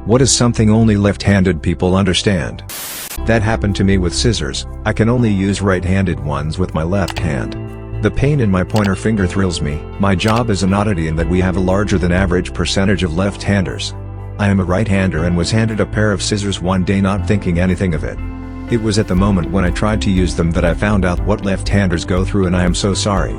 What is something only left-handed people understand? That happened to me with scissors. I can only use right-handed ones with my left hand. The pain in my pointer finger thrills me. My job is an oddity in that we have a larger than average percentage of left-handers. I am a right-hander and was handed a pair of scissors one day not thinking anything of it. It was at the moment when I tried to use them that I found out what left-handers go through, and I am so sorry.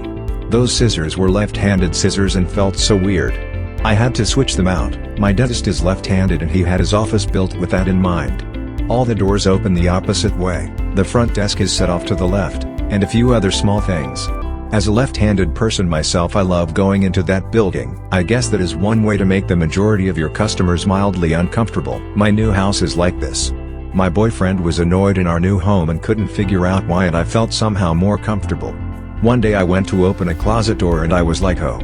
Those scissors were left-handed scissors and felt so weird. I had to switch them out. My dentist is left-handed and he had his office built with that in mind. All the doors open the opposite way, the front desk is set off to the left, and a few other small things. As a left-handed person myself, I love going into that building. I guess that is one way to make the majority of your customers mildly uncomfortable. My new house is like this. My boyfriend was annoyed in our new home and couldn't figure out why, and I felt somehow more comfortable. One day I went to open a closet door and I was like, oh,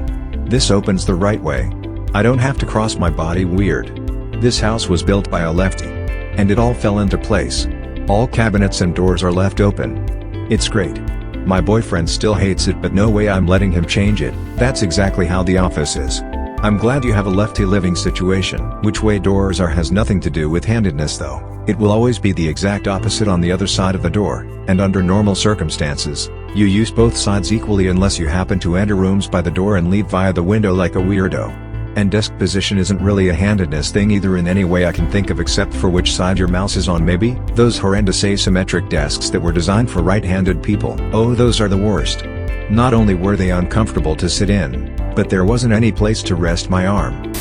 this opens the right way. I don't have to cross my body. Weird. This house was built by a lefty. And it all fell into place. All cabinets and doors are left open. It's great. My boyfriend still hates it, but no way I'm letting him change it. That's exactly how the office is. I'm glad you have a lefty living situation. Which way doors are has nothing to do with handedness though. It will always be the exact opposite on the other side of the door, and under normal circumstances, you use both sides equally unless you happen to enter rooms by the door and leave via the window like a weirdo. And desk position isn't really a handedness thing either in any way I can think of, except for which side your mouse is on maybe. Those horrendous asymmetric desks that were designed for right-handed people. Oh, those are the worst. Not only were they uncomfortable to sit in, but there wasn't any place to rest my arm.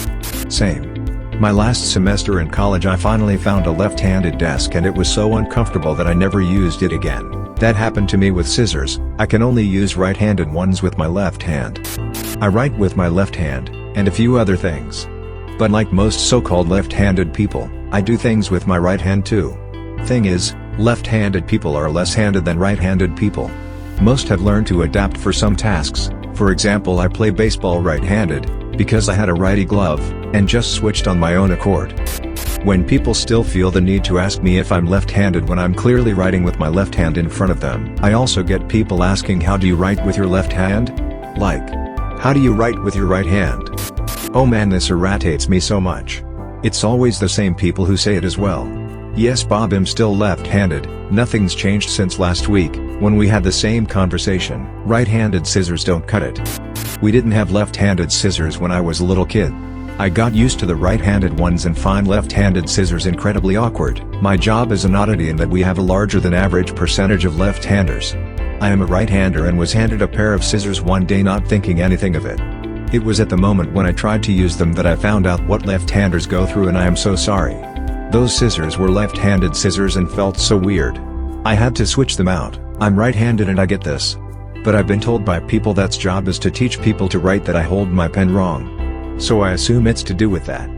Same. My last semester in college I finally found a left-handed desk and it was so uncomfortable that I never used it again. That happened to me with scissors. I can only use right-handed ones with my left hand. I write with my left hand, and a few other things. But like most so-called left-handed people, I do things with my right hand too. Thing is, left-handed people are less handed than right-handed people. Most have learned to adapt for some tasks. For example, I play baseball right-handed, because I had a righty glove, and just switched on my own accord. When people still feel the need to ask me if I'm left-handed when I'm clearly writing with my left hand in front of them. I also get people asking, how do you write with your left hand? Like, how do you write with your right hand? Oh man, this irritates me so much. It's always the same people who say it as well. Yes Bob, I'm still left-handed, nothing's changed since last week, when we had the same conversation. Right-handed scissors don't cut it. We didn't have left-handed scissors when I was a little kid. I got used to the right-handed ones and find left-handed scissors incredibly awkward. My job is an oddity in that we have a larger than average percentage of left-handers. I am a right-hander and was handed a pair of scissors one day not thinking anything of it. It was at the moment when I tried to use them that I found out what left-handers go through, and I am so sorry. Those scissors were left-handed scissors and felt so weird. I had to switch them out. I'm right-handed and I get this. But I've been told by people that's job is to teach people to write that I hold my pen wrong. So I assume it's to do with that.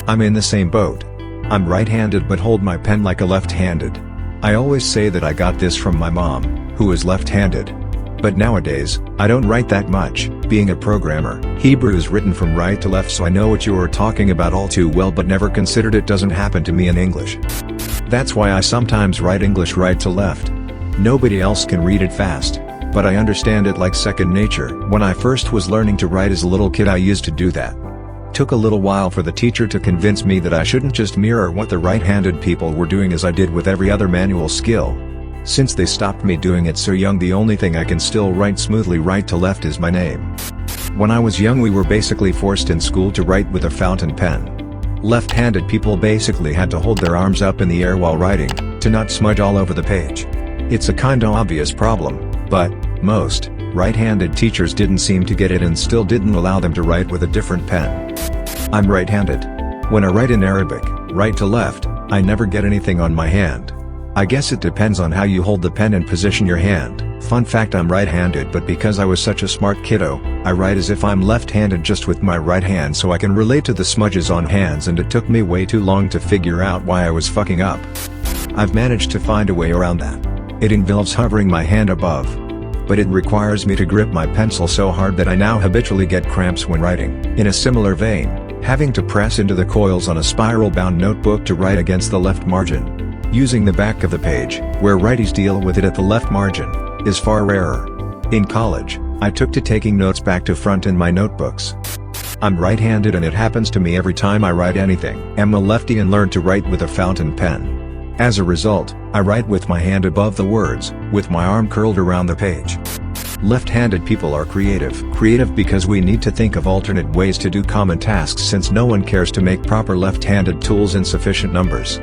I'm in the same boat. I'm right-handed but hold my pen like a left-handed. I always say that I got this from my mom, who is left-handed. But nowadays, I don't write that much. Being a programmer, Hebrew is written from right to left, so I know what you are talking about all too well, but never considered it doesn't happen to me in English. That's why I sometimes write English right to left. Nobody else can read it fast, but I understand it like second nature. When I first was learning to write as a little kid, I used to do that. Took a little while for the teacher to convince me that I shouldn't just mirror what the right-handed people were doing as I did with every other manual skill. Since they stopped me doing it so young, the only thing I can still write smoothly right to left is my name. When I was young, we were basically forced in school to write with a fountain pen. Left-handed people basically had to hold their arms up in the air while writing, to not smudge all over the page. It's a kinda obvious problem, but most right-handed teachers didn't seem to get it and still didn't allow them to write with a different pen. I'm right-handed. When I write in Arabic, right to left, I never get anything on my hand. I guess it depends on how you hold the pen and position your hand. Fun fact, I'm right-handed, but because I was such a smart kiddo, I write as if I'm left-handed just with my right hand so I can relate to the smudges on hands, and it took me way too long to figure out why I was fucking up. I've managed to find a way around that. It involves hovering my hand above. But it requires me to grip my pencil so hard that I now habitually get cramps when writing. In a similar vein, having to press into the coils on a spiral-bound notebook to write against the left margin, using the back of the page, where righties deal with it at the left margin, is far rarer. In college, I took to taking notes back to front in my notebooks. I'm right-handed and it happens to me every time I write anything. I'm a lefty and learned to write with a fountain pen. As a result, I write with my hand above the words, with my arm curled around the page. Left-handed people are creative. Creative because we need to think of alternate ways to do common tasks since no one cares to make proper left-handed tools in sufficient numbers.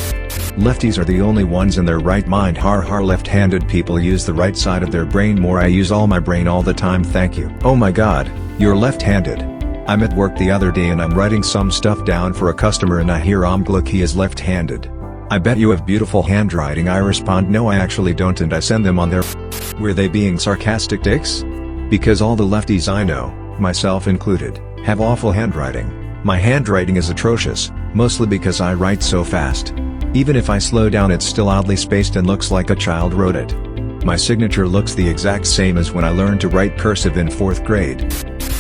Lefties are the only ones in their right mind. Har har, left-handed people use the right side of their brain more. I use all my brain all the time, thank you. Oh my god, you're left-handed. I'm at work the other day and I'm writing some stuff down for a customer and I hear look, he is left-handed. I bet you have beautiful handwriting. I respond, no I actually don't, and I send them on their Were they being sarcastic dicks? Because all the lefties I know, myself included, have awful handwriting. My handwriting is atrocious, mostly because I write so fast. Even if I slow down it's still oddly spaced and looks like a child wrote it. My signature looks the exact same as when I learned to write cursive in 4th grade.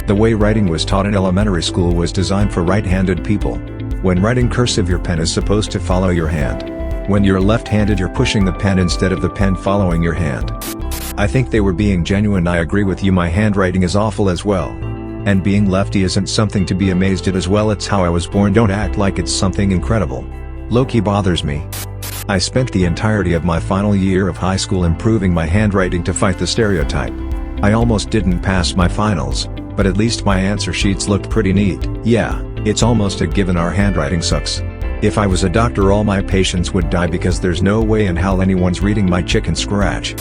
The way writing was taught in elementary school was designed for right-handed people. When writing cursive your pen is supposed to follow your hand. When you're left-handed you're pushing the pen instead of the pen following your hand. I think they were being genuine. I agree with you, my handwriting is awful as well. And being lefty isn't something to be amazed at as well, it's how I was born. Don't act like it's something incredible. Low-key bothers me. I spent the entirety of my final year of high school improving my handwriting to fight the stereotype. I almost didn't pass my finals, but at least my answer sheets looked pretty neat. Yeah, it's almost a given our handwriting sucks. If I was a doctor all my patients would die because there's no way in hell anyone's reading my chicken scratch.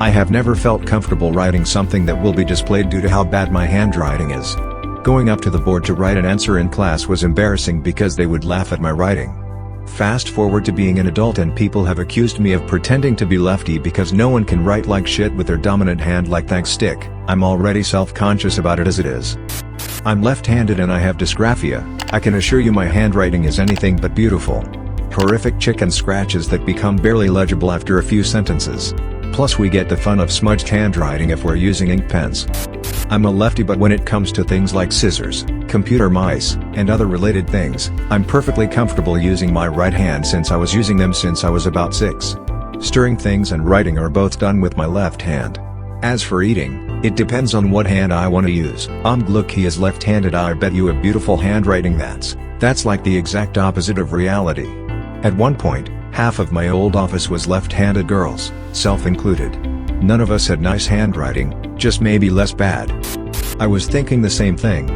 I have never felt comfortable writing something that will be displayed due to how bad my handwriting is. Going up to the board to write an answer in class was embarrassing because they would laugh at my writing. Fast forward to being an adult and people have accused me of pretending to be lefty because no one can write like shit with their dominant hand like thanks stick. I'm already self-conscious about it as it is. I'm left-handed and I have dysgraphia. I can assure you my handwriting is anything but beautiful. Horrific chicken scratches that become barely legible after a few sentences. Plus we get the fun of smudged handwriting if we're using ink pens. I'm a lefty, but when it comes to things like scissors, computer mice, and other related things, I'm perfectly comfortable using my right hand since I was using them since I was about 6. Stirring things and writing are both done with my left hand. As for eating, it depends on what hand I want to use. Look, he is left-handed. I bet you have beautiful handwriting. That's like the exact opposite of reality. At one point, half of my old office was left-handed girls, self included. None of us had nice handwriting, just maybe less bad. I was thinking the same thing.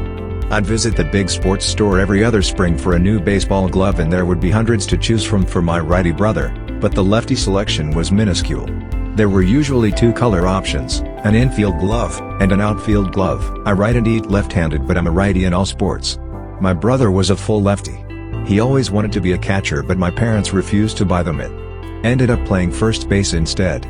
I'd visit the big sports store every other spring for a new baseball glove and there would be hundreds to choose from for my righty brother, but the lefty selection was minuscule. There were usually 2 color options, an infield glove, and an outfield glove. I write and eat left-handed, but I'm a righty in all sports. My brother was a full lefty. He always wanted to be a catcher, but my parents refused to buy them it. Ended up playing first base instead.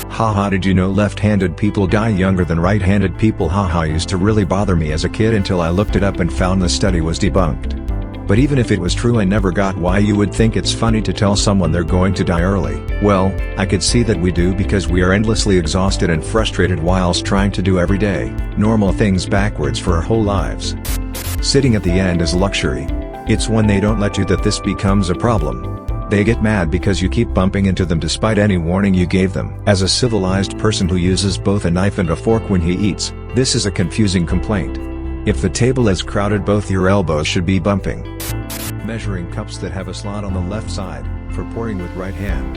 Haha, did you know left-handed people die younger than right-handed people? Haha, used to really bother me as a kid until I looked it up and found the study was debunked. But even if it was true, I never got why you would think it's funny to tell someone they're going to die early. Well, I could see that we do because we are endlessly exhausted and frustrated whilst trying to do everyday, normal things backwards for our whole lives. Sitting at the end is luxury. It's when they don't let you that this becomes a problem. They get mad because you keep bumping into them despite any warning you gave them. As a civilized person who uses both a knife and a fork when he eats, this is a confusing complaint. If the table is crowded, both your elbows should be bumping. Measuring cups that have a slot on the left side, for pouring with right hand.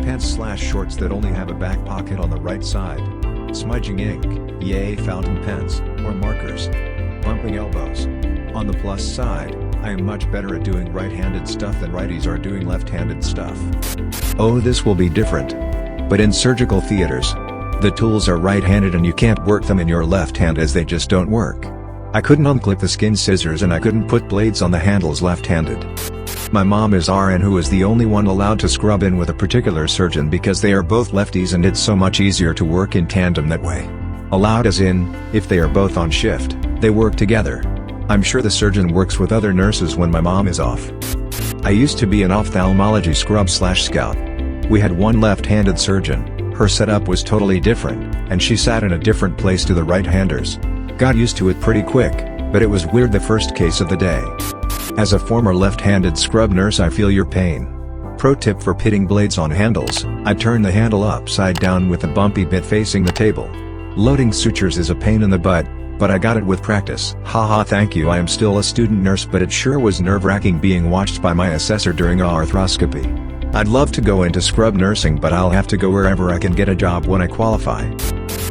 Pants/shorts that only have a back pocket on the right side. Smudging ink, yay fountain pens, or markers. Bumping elbows. On the plus side, I am much better at doing right-handed stuff than righties are doing left-handed stuff. Oh, this will be different. But in surgical theaters, the tools are right-handed and you can't work them in your left hand as they just don't work. I couldn't unclip the skin scissors and I couldn't put blades on the handles left-handed. My mom is RN, who is the only one allowed to scrub in with a particular surgeon because they are both lefties and it's so much easier to work in tandem that way. Allowed as in, if they are both on shift, they work together. I'm sure the surgeon works with other nurses when my mom is off. I used to be an ophthalmology scrub/scout. We had one left-handed surgeon. Her setup was totally different, and she sat in a different place to the right-handers. Got used to it pretty quick, but it was weird the first case of the day. As a former left-handed scrub nurse, I feel your pain. Pro tip for pitting blades on handles: I turn the handle upside down with the bumpy bit facing the table. Loading sutures is a pain in the butt, But I got it with practice. Haha, thank you. I am still a student nurse, but it sure was nerve-wracking being watched by my assessor during arthroscopy. I'd love to go into scrub nursing, but I'll have to go wherever I can get a job when I qualify.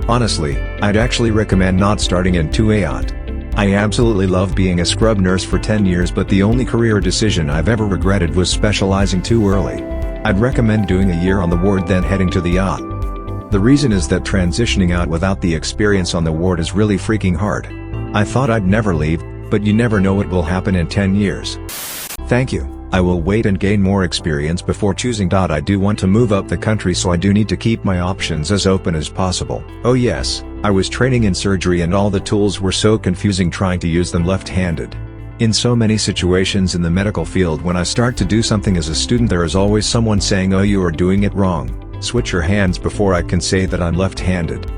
Honestly, I'd actually recommend not starting in 2AOT. I absolutely love being a scrub nurse for 10 years, but the only career decision I've ever regretted was specializing too early. I'd recommend doing a year on the ward then heading to the AOT. The reason is that transitioning out without the experience on the ward is really freaking hard. I thought I'd never leave, but you never know what will happen in 10 years. Thank you. I will wait and gain more experience before choosing. I do want to move up the country, so I do need to keep my options as open as possible. Oh yes, I was training in surgery and all the tools were so confusing trying to use them left-handed. In so many situations in the medical field, when I start to do something as a student, there is always someone saying, "Oh, you are doing it wrong. Switch your hands," before I can say that I'm left-handed.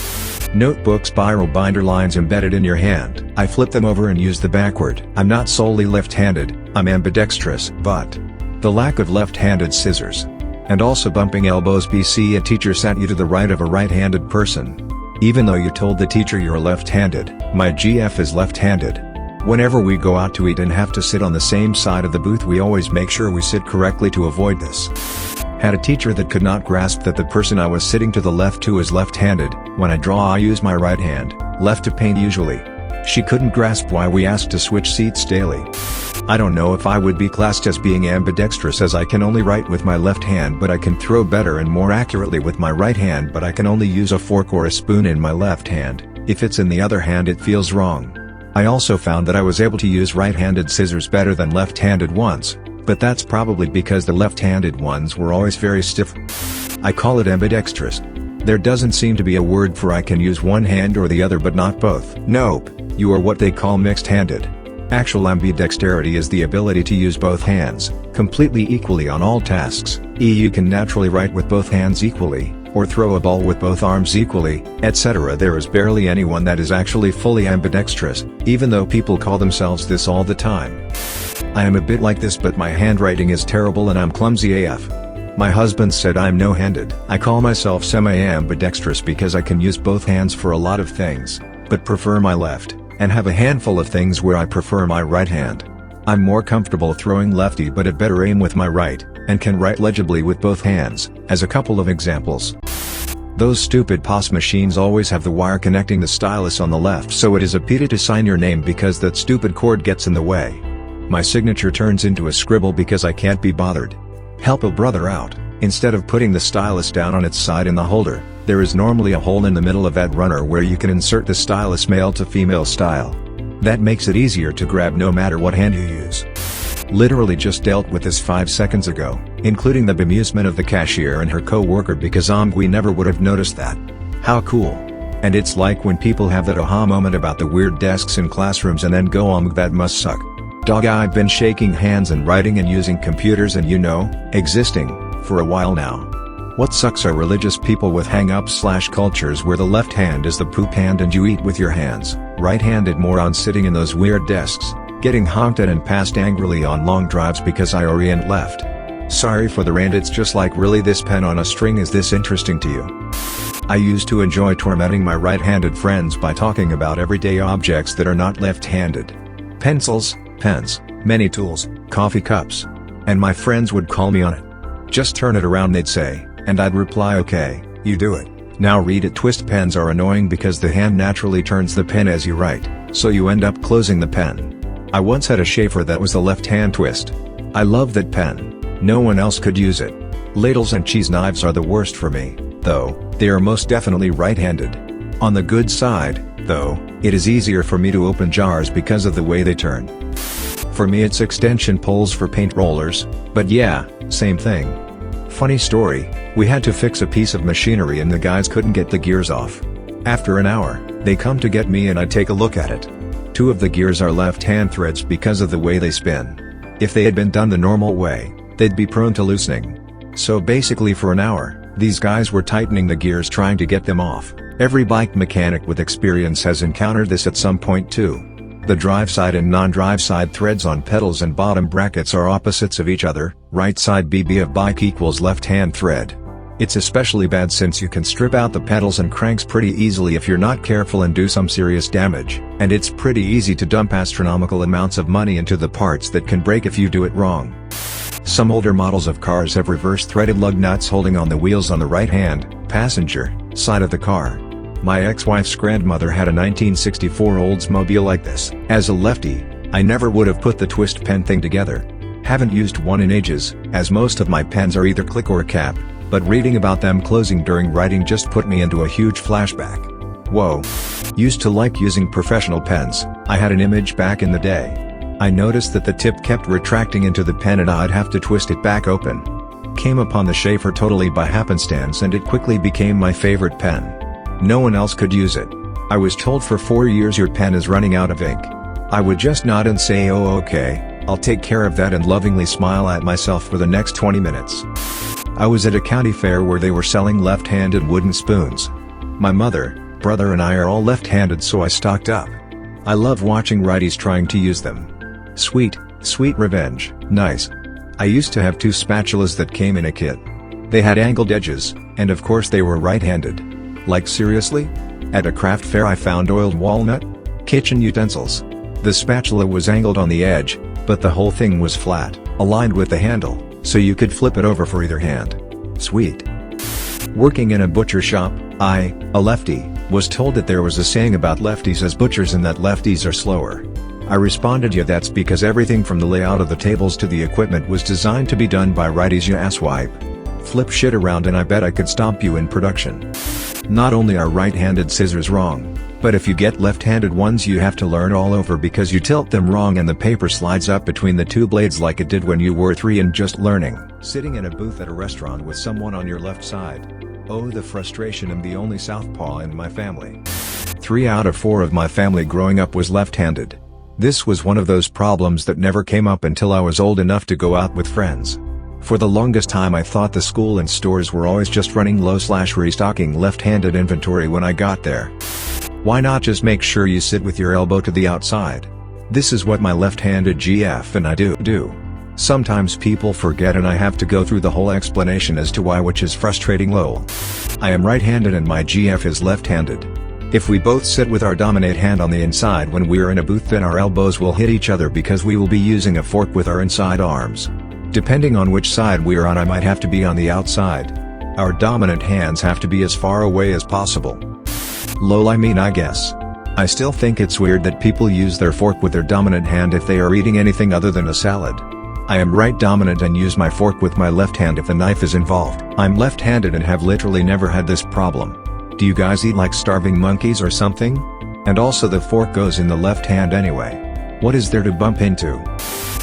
Notebook spiral binder lines embedded in your hand. I flip them over and use the backward. I'm not solely left-handed, I'm ambidextrous, but the lack of left-handed scissors and also bumping elbows. BC, a teacher sat you to the right of a right-handed person. Even though you told the teacher you're left-handed, my GF is left-handed. Whenever we go out to eat and have to sit on the same side of the booth, we always make sure we sit correctly to avoid this. Had a teacher that could not grasp that the person I was sitting to the left to is left-handed. When I draw, I use my right hand, left to paint usually. She couldn't grasp why we asked to switch seats daily. I don't know if I would be classed as being ambidextrous, as I can only write with my left hand, but I can throw better and more accurately with my right hand, but I can only use a fork or a spoon in my left hand. If it's in the other hand, it feels wrong. I also found that I was able to use right-handed scissors better than left-handed ones, but that's probably because the left-handed ones were always very stiff. I call it ambidextrous. There doesn't seem to be a word for I can use one hand or the other but not both. Nope, you are what they call mixed-handed. Actual ambidexterity is the ability to use both hands, completely equally on all tasks. You can naturally write with both hands equally, or throw a ball with both arms equally, etc. There is barely anyone that is actually fully ambidextrous, even though people call themselves this all the time. I am a bit like this, but my handwriting is terrible and I'm clumsy AF. My husband said I'm no-handed. I call myself semi-ambidextrous because I can use both hands for a lot of things, but prefer my left, and have a handful of things where I prefer my right hand. I'm more comfortable throwing lefty but at better aim with my right, and can write legibly with both hands, as a couple of examples. Those stupid POS machines always have the wire connecting the stylus on the left, so it is a pita to sign your name because that stupid cord gets in the way. My signature turns into a scribble because I can't be bothered. Help a brother out. Instead of putting the stylus down on its side in the holder, there is normally a hole in the middle of that runner where you can insert the stylus male to female style. That makes it easier to grab no matter what hand you use. Literally just dealt with this 5 seconds ago, including the bemusement of the cashier and her co-worker because we never would have noticed that. How cool. And it's like when people have that aha moment about the weird desks in classrooms and then go that must suck. I've been shaking hands and writing and using computers and existing, for a while now. What sucks are religious people with hang-ups/cultures where the left hand is the poop hand and you eat with your hands, right-handed morons sitting in those weird desks, getting honked at and passed angrily on long drives because I orient left. Sorry for the rant, it's just like, really, this pen on a string is this interesting to you? I used to enjoy tormenting my right-handed friends by talking about everyday objects that are not left-handed. Pencils, pens, many tools, coffee cups. And my friends would call me on it. Just turn it around, they'd say, and I'd reply, okay, you do it. Now read it. Twist pens are annoying because the hand naturally turns the pen as you write, so you end up closing the pen. I once had a Schaefer that was the left-hand twist. I love that pen. No one else could use it. Ladles and cheese knives are the worst for me, though, they are most definitely right-handed. On the good side, though, it is easier for me to open jars because of the way they turn. For me it's extension poles for paint rollers, but yeah, same thing. Funny story, we had to fix a piece of machinery and the guys couldn't get the gears off. After an hour, they come to get me and I take a look at it. 2 of the gears are left-hand threads because of the way they spin. If they had been done the normal way, they'd be prone to loosening. So basically for an hour, these guys were tightening the gears trying to get them off. Every bike mechanic with experience has encountered this at some point too. The drive side and non-drive side threads on pedals and bottom brackets are opposites of each other. Right side BB of bike equals left-hand thread. It's especially bad since you can strip out the pedals and cranks pretty easily if you're not careful and do some serious damage, and it's pretty easy to dump astronomical amounts of money into the parts that can break if you do it wrong. Some older models of cars have reverse-threaded lug nuts holding on the wheels on the right-hand, passenger, side of the car. My ex-wife's grandmother had a 1964 Oldsmobile like this. As a lefty, I never would have put the twist pen thing together. Haven't used one in ages, as most of my pens are either click or cap, but reading about them closing during writing just put me into a huge flashback. Whoa. Used to like using professional pens. I had an Image back in the day. I noticed that the tip kept retracting into the pen and I'd have to twist it back open. Came upon the Schaefer totally by happenstance and it quickly became my favorite pen. No one else could use it. I was told for 4 years your pen is running out of ink. I would just nod and say oh okay, I'll take care of that and lovingly smile at myself for the next 20 minutes. I was at a county fair where they were selling left-handed wooden spoons. My mother, brother and I are all left-handed so I stocked up. I love watching righties trying to use them. Sweet, sweet revenge, nice. I used to have 2 spatulas that came in a kit. They had angled edges, and of course they were right-handed. Like seriously? At a craft fair I found oiled walnut kitchen utensils. The spatula was angled on the edge, but the whole thing was flat, aligned with the handle, so you could flip it over for either hand. Sweet. Working in a butcher shop, I, a lefty, was told that there was a saying about lefties as butchers and that lefties are slower. I responded yeah, that's because everything from the layout of the tables to the equipment was designed to be done by righties, you asswipe. Flip shit around and I bet I could stomp you in production. Not only are right-handed scissors wrong, but if you get left-handed ones you have to learn all over because you tilt them wrong and the paper slides up between the 2 blades like it did when you were 3 and just learning. Sitting in a booth at a restaurant with someone on your left side. Oh, the frustration. I'm the only southpaw in my family. 3 out of 4 of my family growing up was left-handed. This was one of those problems that never came up until I was old enough to go out with friends. For the longest time I thought the school and stores were always just running low/restocking left-handed inventory when I got there. Why not just make sure you sit with your elbow to the outside? This is what my left-handed GF and I do. Sometimes people forget and I have to go through the whole explanation as to why, which is frustrating. Lol. I am right-handed and my GF is left-handed. If we both sit with our dominant hand on the inside when we're in a booth then our elbows will hit each other because we will be using a fork with our inside arms. Depending on which side we are on I might have to be on the outside. Our dominant hands have to be as far away as possible. Lol, I guess. I still think it's weird that people use their fork with their dominant hand if they are eating anything other than a salad. I am right dominant and use my fork with my left hand if the knife is involved. I'm left-handed and have literally never had this problem. Do you guys eat like starving monkeys or something? And also the fork goes in the left hand anyway. What is there to bump into?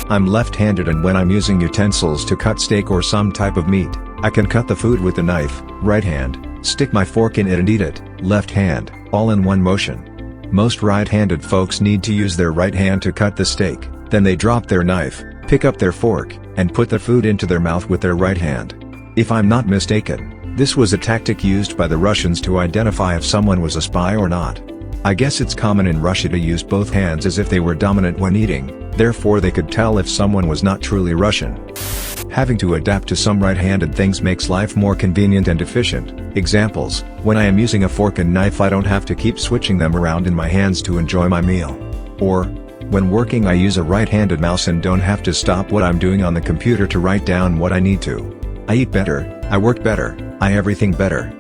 I'm left-handed and when I'm using utensils to cut steak or some type of meat, I can cut the food with the knife, right hand, stick my fork in it and eat it, left hand, all in one motion. Most right-handed folks need to use their right hand to cut the steak, then they drop their knife, pick up their fork, and put the food into their mouth with their right hand. If I'm not mistaken, this was a tactic used by the Russians to identify if someone was a spy or not. I guess it's common in Russia to use both hands as if they were dominant when eating, therefore they could tell if someone was not truly Russian. Having to adapt to some right-handed things makes life more convenient and efficient. Examples: when I am using a fork and knife I don't have to keep switching them around in my hands to enjoy my meal. Or, when working I use a right-handed mouse and don't have to stop what I'm doing on the computer to write down what I need to. I eat better, I work better, I everything better.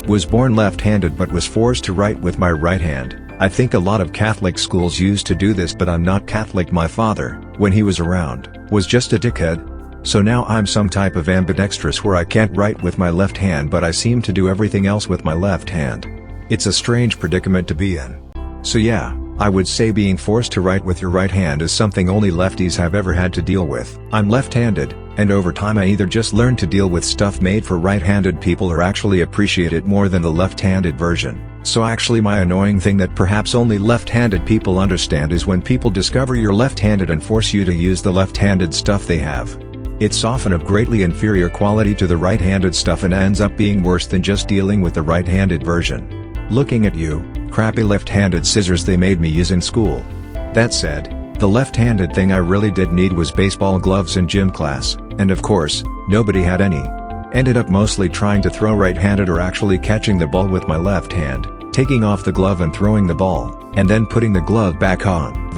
Was born left-handed but was forced to write with my right hand. I think a lot of Catholic schools used to do this but I'm not Catholic. My father, when he was around, was just a dickhead. So now I'm some type of ambidextrous where I can't write with my left hand but I seem to do everything else with my left hand. It's a strange predicament to be in. So yeah, I would say being forced to write with your right hand is something only lefties have ever had to deal with. I'm left-handed, and over time I either just learned to deal with stuff made for right-handed people or actually appreciate it more than the left-handed version. So actually my annoying thing that perhaps only left-handed people understand is when people discover you're left-handed and force you to use the left-handed stuff they have. It's often of greatly inferior quality to the right-handed stuff and ends up being worse than just dealing with the right-handed version. Looking at you, crappy left-handed scissors they made me use in school. That said, the left-handed thing I really did need was baseball gloves in gym class, and of course, nobody had any. Ended up mostly trying to throw right-handed or actually catching the ball with my left hand, taking off the glove and throwing the ball, and then putting the glove back on.